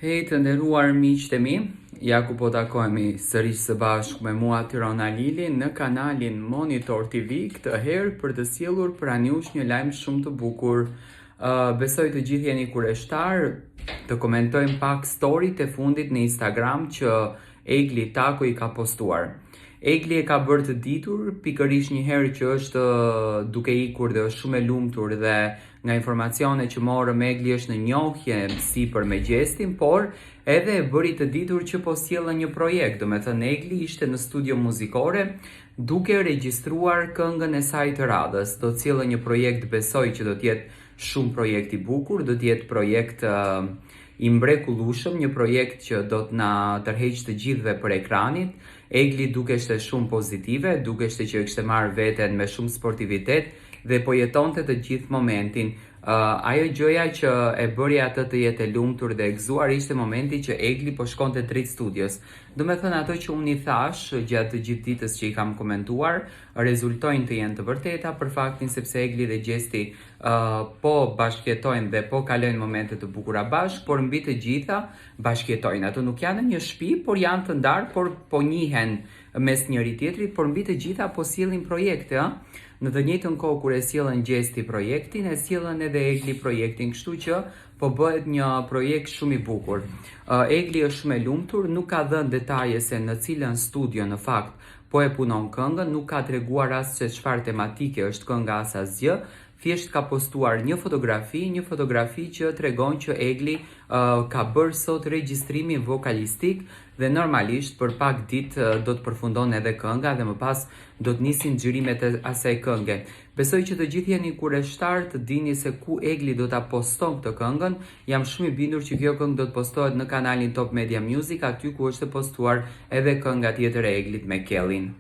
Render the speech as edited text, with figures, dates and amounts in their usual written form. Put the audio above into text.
Hej të nderuar miqtë e mi, ja ku po takohemi sërish së bashku me mua Tirana Lili në kanalin Monitor TV, këtë herë për të sjellur pranë jush një lajm shumë të bukur. Besoj të gjithë jeni kureshtar, të komentojmë pak storyt e fundit në Instagram që Egli Tako i ka postuar. Egli e ka bërë të ditur pikërisht një herë që është duke ikur dhe është shumë e lumtur dhe nga informacione që morëm Egli është në njohje sipër me gjestin, por edhe e bëri të ditur që po sjellën një projekt, do me thënë Egli ishte në studio muzikore duke regjistruar këngën e saj të radhës. Do të sjellë një projekt, besoj që do të jetë shumë projekt i bukur, do të jetë projekt i mrekullueshëm, një projekt që do të na tërheqë të gjithëve për ekranit. Egli dukeshte shumë pozitive, dukeshte që kishte marrë veten me shumë sportivitet dhe po jetonte të gjithë momentin. Ajo gjëja që e bëri atë të jetë e lumtur dhe e gëzuar ishte momenti që Egli po shkonte drejt studios. Do me thënë ato që unë i thash gjatë të gjithë ditës që i kam komentuar, rezultojnë të jenë të vërteta për faktin sepse Egli dhe Gjesti po bashkëjetojnë dhe po kalojnë momente të bukura bashkë, por mbi të gjitha bashkëjetojnë. Ato nuk janë në një shtëpi, por janë të ndarë, por po njihen mes njëri tjetrit, por mbi të gjitha po sjellin projekte, Në të njëjtën kohë kur e sjellën Gjesti projektin, e sjellën edhe Egli projektin, kështu që po bëhet një projekt shumë i bukur. Egli është shumë e lumtur, nuk ka dhënë detaje se në cilën studio në fakt po e punon këngën, nuk ka treguar as se çfarë tematike është kënga as asgjë. Thjesht ka postuar një fotografi që tregon që Egli ka bërë sot regjistrimin vokalistik dhe normalisht për pak ditë do të përfundon edhe kënga dhe më pas do të nisin xhirimet e asaj kënge. Besoj që të gjithë jeni kureshtar të dini se ku Egli do ta poston këtë këngën. Jam shumë i bindur që kjo këngë do të postohet në kanalin Top Media Music, aty ku është postuar edhe kënga tjetër e Eglit me Kellin.